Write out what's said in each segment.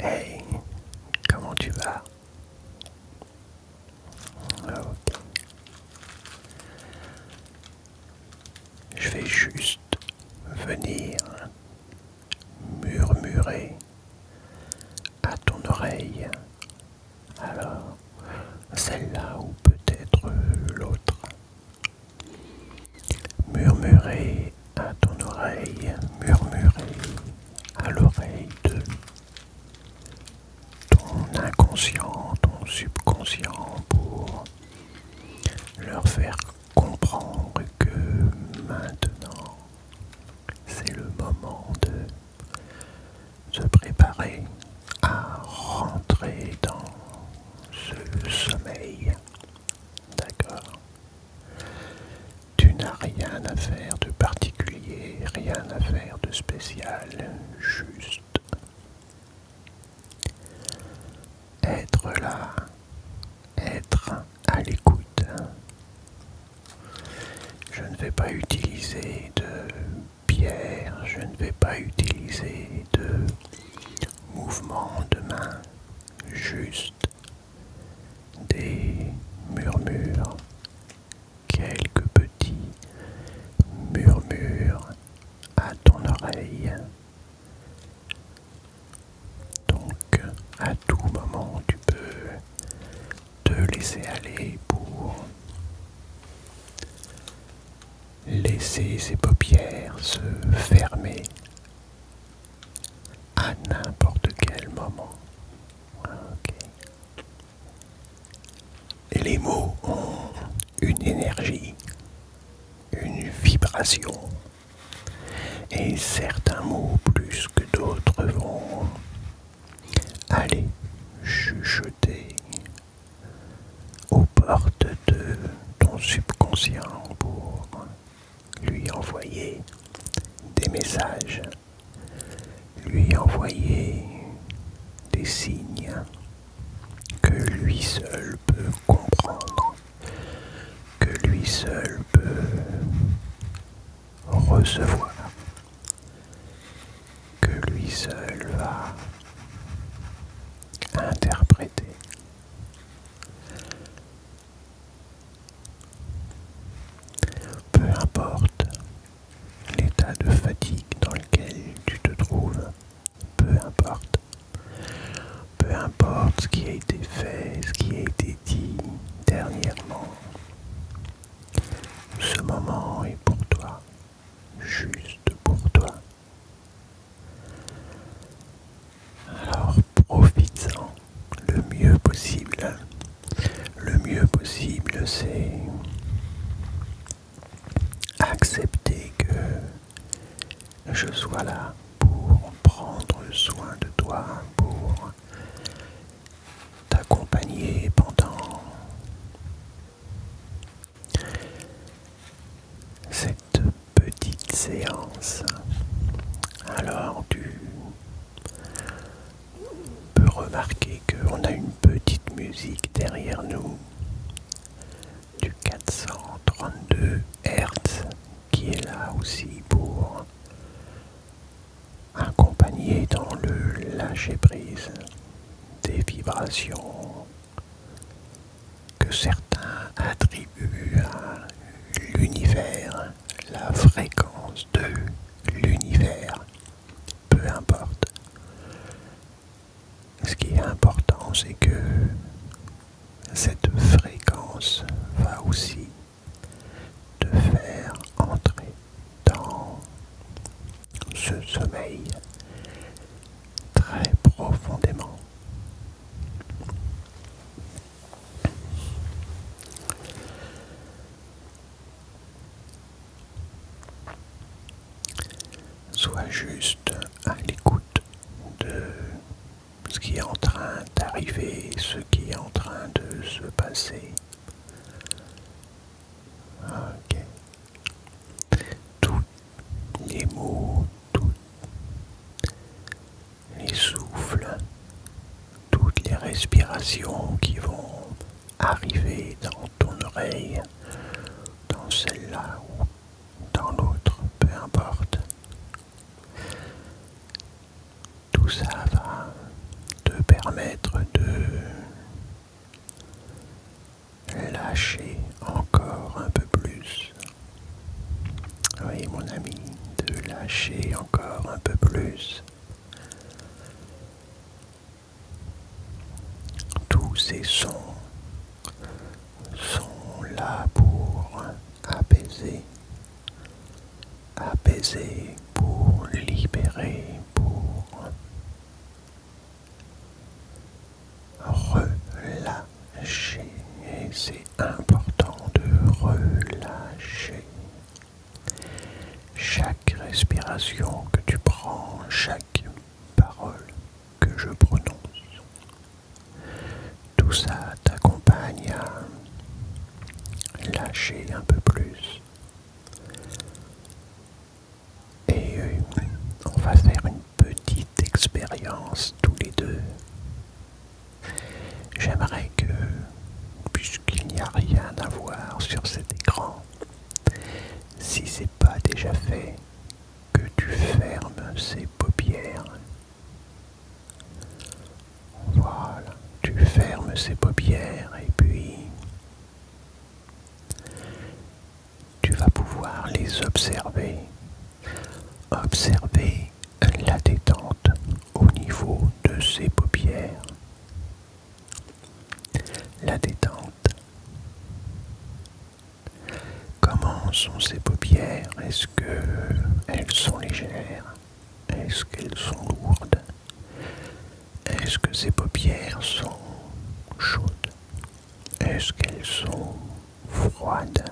Hey, comment tu vas? Ok. Je vais juste venir murmurer à ton oreille. Alors, celle-là ou peut-être l'autre. Murmurer à ton oreille, murmurer à l'oreille de ton inconscient, ton subconscient pour leur faire comprendre que maintenant c'est le moment de se préparer à rentrer dans ce sommeil. D'accord? Tu n'as rien à faire de particulier, rien à faire de spécial, juste être là, être à l'écoute. Je ne vais pas utiliser de pierre, je ne vais pas utiliser de mouvement de main, juste des murmures, quelques petits murmures à ton oreille. Donc, à tout moment, tu peux te laisser aller pour laisser ses paupières se fermer à n'importe quel moment. Ok. Et les mots ont une énergie, une vibration, et certains mots plus que d'autres vont aller chuchoter aux portes de ton subconscient pour lui envoyer des messages, lui envoyer des signes que lui seul peut comprendre, que lui seul peut recevoir, que lui seul va interpréter. Peu importe l'état de fatigue dans lequel tu te trouves, peu importe. Peu importe ce qui a été fait, ce qui a été dit dernièrement, ce moment est pour toi, juste pour toi. Alors profites-en le mieux possible. Le mieux possible, c'est accepter que je sois là pour prendre soin de toi, pour t'accompagner pendant cette petite séance. Alors tu peux remarquer qu'on a une petite musique derrière nous du 432 Hz qui est là aussi pour accompagner dans le lâcher-prise des vibrations que certains attribuent à l'univers, la fréquence de l'univers, peu importe. Ce qui est important, c'est que cette fréquence va aussi te faire entrer dans ce sommeil très profondément. Sois juste à l'écoute de ce qui est en train d'arriver, ce qui est en train de se passer. Ok. Tous les mots, tous les souffles, toutes les respirations qui vont arriver dans ton oreille, dans celle-là ou dans l'autre, peu importe. Tout ça va permettre de lâcher encore un peu plus. Oui, mon ami, de lâcher encore un peu plus. Tous ces sons sont là pour apaiser, pour libérer, pour relâcher. Et c'est important de relâcher. Chaque respiration que tu prends, chaque parole que je prononce, tout ça t'accompagne à lâcher un peu plus. Et on va faire une petite expérience tous les deux. J'aimerais que, puisqu'il n'y a rien à voir sur cet écran, si c'est pas déjà fait, que tu fermes ces paupières. Voilà, tu fermes ces paupières et puis tu vas pouvoir les observer. Observer la détente au niveau de ces paupières. La détente. Comment sont ces paupières? Est-ce qu'elles sont légères? Est-ce qu'elles sont lourdes? Est-ce que ces paupières sont chaudes? Est-ce qu'elles sont froides?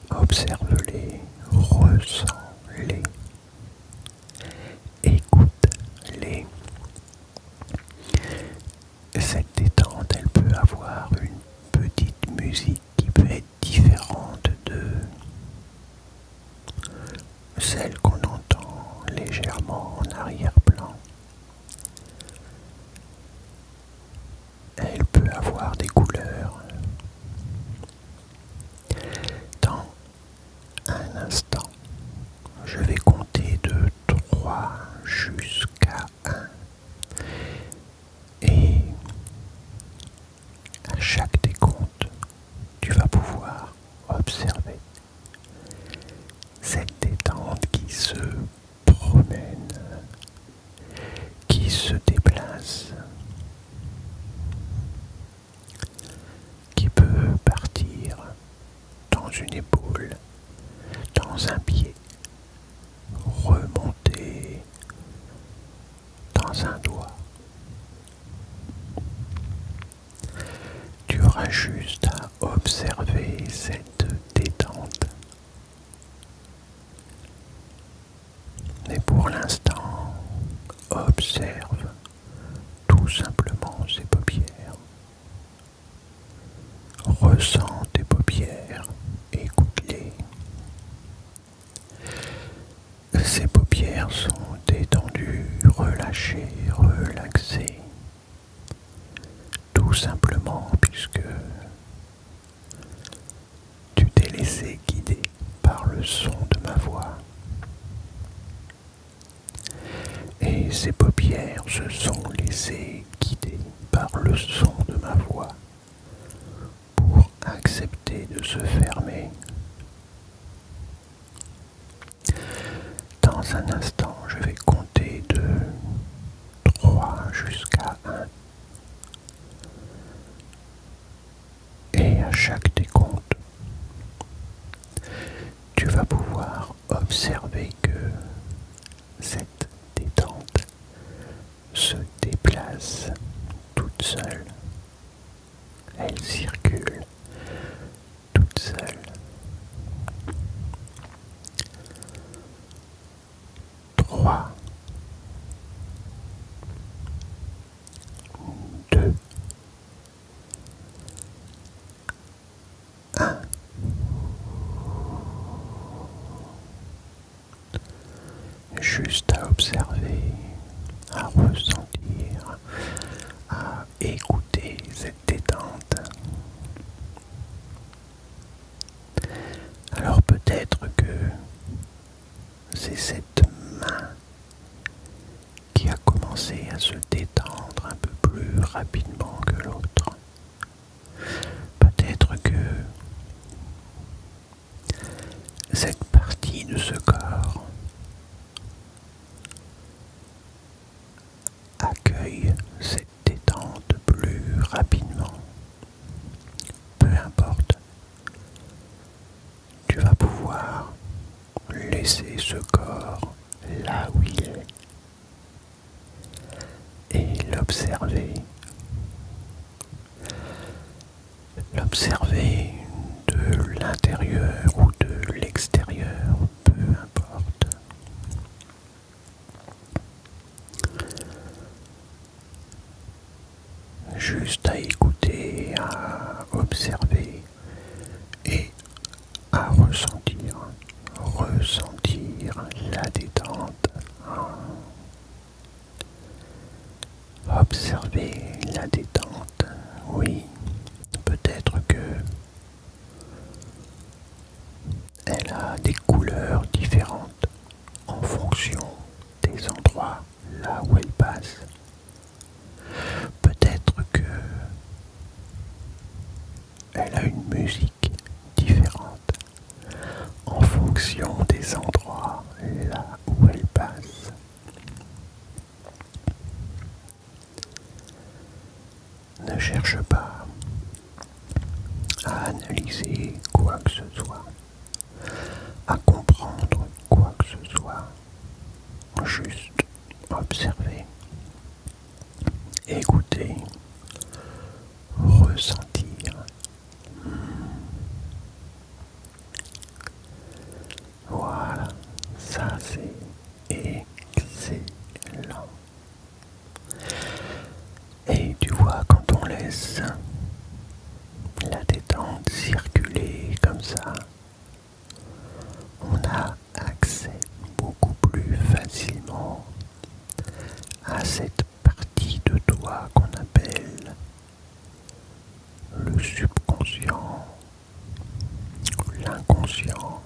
Observe-les, ressens-les, écoute-les. Cette détente, elle peut avoir une petite musique qui peut être différente de celle qu'on entend légèrement en arrière-plan. Elle peut avoir des couleurs. Dans un instant, je vais compter de 3 jusqu'à 1. Et à chaque décompte, tu vas pouvoir observer cette détente qui se promène, qui se déplace, qui peut partir dans une épaule, dans un pied, remonter dans un doigt. Tu auras juste à observer cette détente. Mais pour l'instant, observe tout simplement ces paupières. Ressens tes paupières, écoute-les. Ces paupières sont détendues, relâchées, relaxées. Tout simplement puisque tu t'es laissé guider par le son de ma voix. Et ces paupières se sont laissées guider par le son de ma voix pour accepter de se fermer. Dans un instant, je vais compter de 3 jusqu'à 1. Et à chaque décompte, tu vas pouvoir observer que cette détente se déplace toute seule. Elle circule toute seule. 3, 2, 1. Juste à observer, à ressentir, à écouter cette détente. Alors peut-être que c'est cette main commencer à se détendre un peu plus rapidement que l'autre. Peut-être que cette partie de ce corps accueille cette détente plus rapidement. Peu importe, tu vas pouvoir laisser ce corps là où il est et l'observer. L'observer de l'intérieur ou de l'extérieur, peu importe. Juste à écouter, à observer et à ressentir la détente. Observer la détente, oui, peut-être que elle a des couleurs différentes en fonction des endroits là où elle passe. Peut-être que elle a une musique différente en fonction des endroits là où elle passe. Ne cherche pas à analyser quoi que ce soit, à comprendre quoi que ce soit, juste observer, écouter, ressentir. Voilà, ça c'est excellent. Et tu vois, quand on laisse la détente circuler comme ça, on a accès beaucoup plus facilement à cette partie de toi qu'on appelle le subconscient, l'inconscient,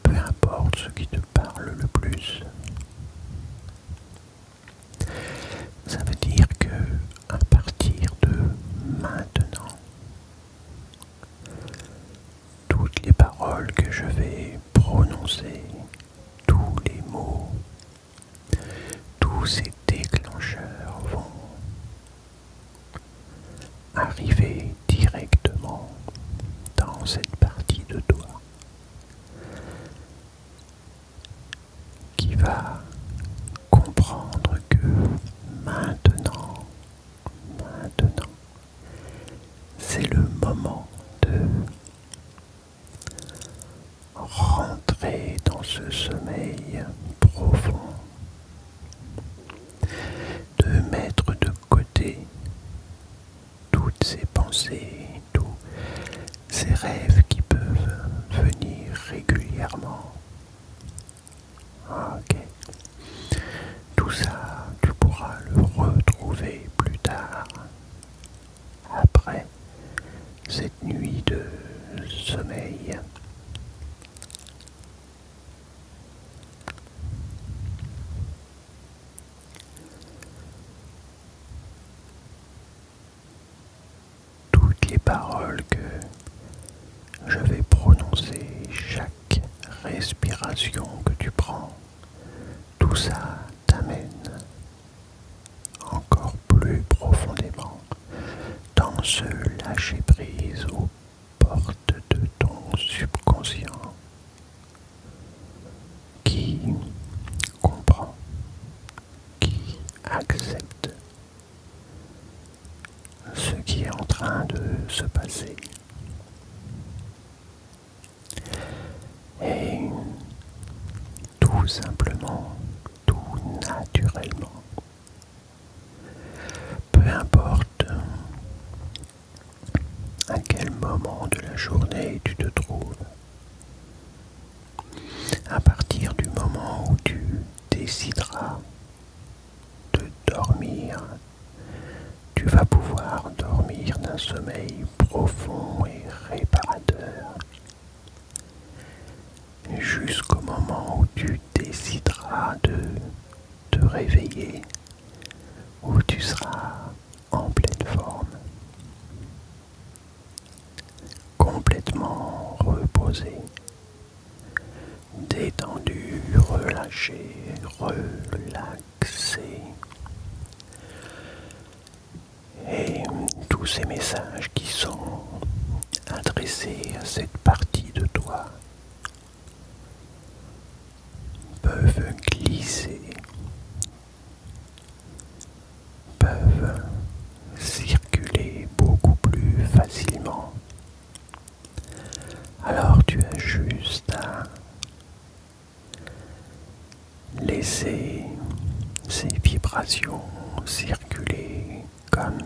peu importe ce qui te parle le plus. Ça veut dire que à partir de maintenant, toutes les paroles que je vais prononcer, tous les mots, tous ces déclencheurs vont arriver directement dans cette partie de toi qui va comprendre que maintenant, c'est le moment de rentrer dans ce sommeil profond, de mettre de côté toutes ces pensées, tous ces rêves qui peuvent venir régulièrement. Ok. Tout ça, tu pourras le retrouver plus tard, après cette nuit de sommeil. Toutes les paroles que je vais prononcer, chaque respiration que tu prends, tout ça t'amène encore plus profondément dans ce lâcher-prise aux portes de ton subconscient qui comprend, qui accepte ce qui est en train de se passer. Et tout simplement, tout naturellement, peu importe à quel moment de la journée tu te trouves, à partir du moment où tu décideras de dormir, tu vas pouvoir dormir d'un sommeil profond et réparateur jusqu'au moment où tu décideras de te réveiller, où tu seras en pleine forme, complètement reposé, détendu, relâché, relaxé. Et tous ces messages qui sont adressés à cette partie de toi peuvent glisser, peuvent circuler beaucoup plus facilement. Alors tu as juste à laisser ces vibrations circuler comme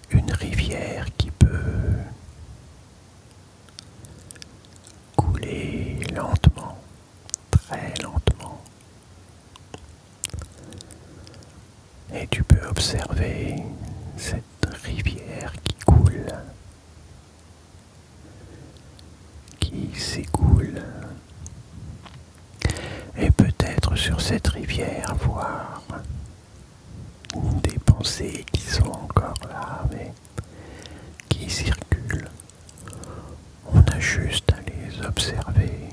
une rivière qui peut couler lentement, très lentement. Et tu peux observer cette rivière qui coule, qui s'écoule. Et peut-être sur cette rivière voir des pensées qui sont encore là, mais qui circulent. On a juste à les observer.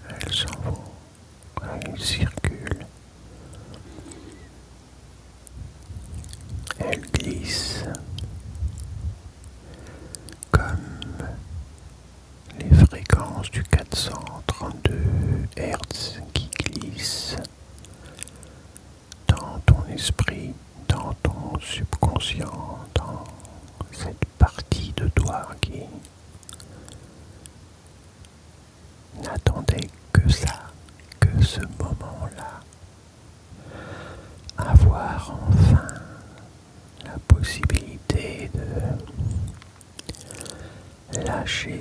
Elles s'en vont, elles circulent. Elles glissent comme les fréquences du 432 Hz qui glissent dans ton esprit, dans ton subconscient, dans cette partie de toi qui n'attendait que ça, que ce moment-là. Avoir enfin la possibilité de lâcher,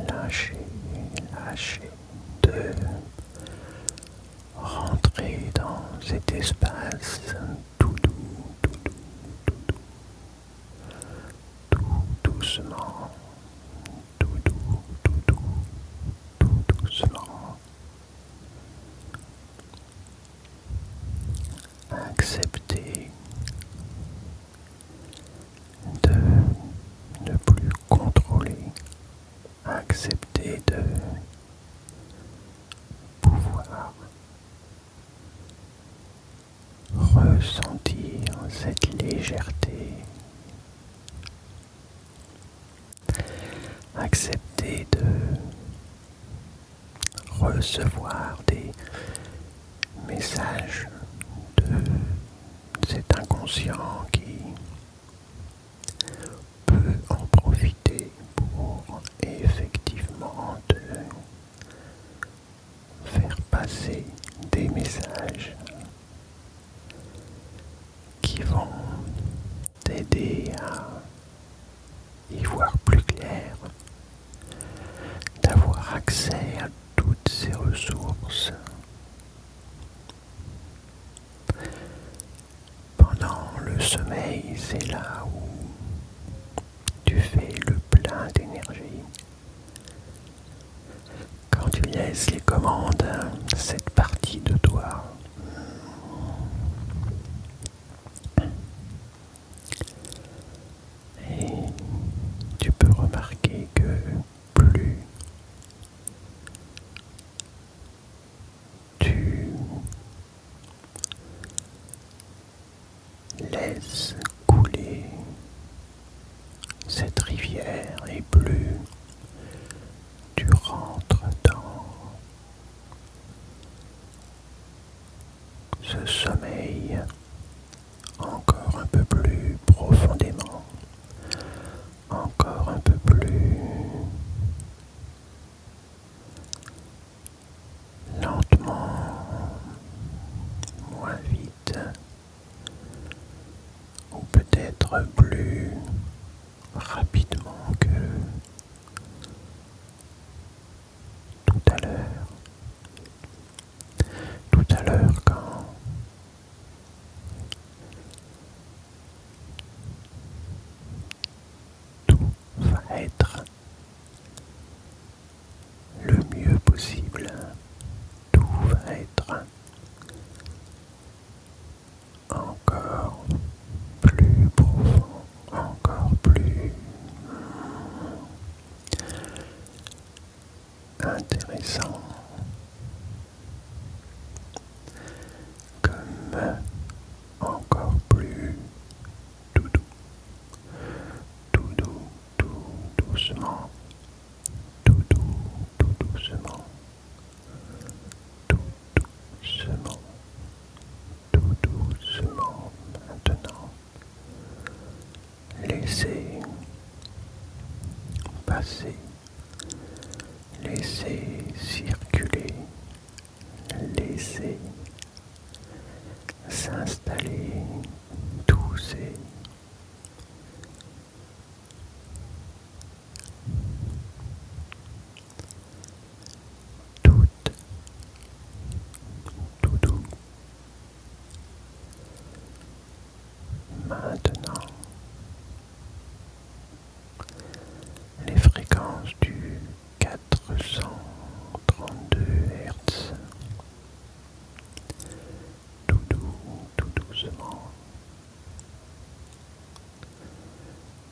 lâcher, lâcher, de rentrer dans cet espace tout doux, tout doux, tout doux, tout doucement, tout doux, tout doux, tout doucement. Accepter de ne plus contrôler, accepter de pouvoir ressentir cette légèreté, accepter de recevoir des messages de cet inconscient qui peut en profiter pour effectivement te faire passer des messages qui vont t'aider à y voir plus clair, d'avoir accès à toutes ces ressources. Pendant le sommeil, c'est là où tu fais le plein d'énergie. Quand tu laisses les commandes à cette partie de toi, et tu peux remarquer que plus tu laisses couler cette rivière et plus tu rentres dans ce sommeil encore un peu plus profondément, encore un peu plus lentement, moins vite, ou peut-être plus rapidement que tout à l'heure. Tout à l'heure, quand encore plus tout doux, tout doux, tout doucement, tout doux, tout doucement, tout doucement, tout doucement maintenant. Laissez passer, laissez circuler, laissez s'installer tous ces toutes, tout doux. Maintenant, les fréquences du 432 Hz, tout doux, tout doucement,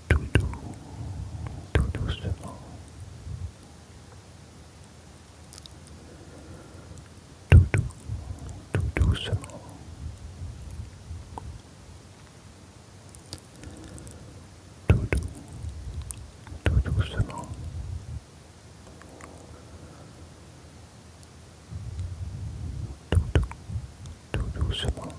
tout doux, tout doucement, tout doux, tout doucement, tout doux, tout doucement, tout doux, tout doucement.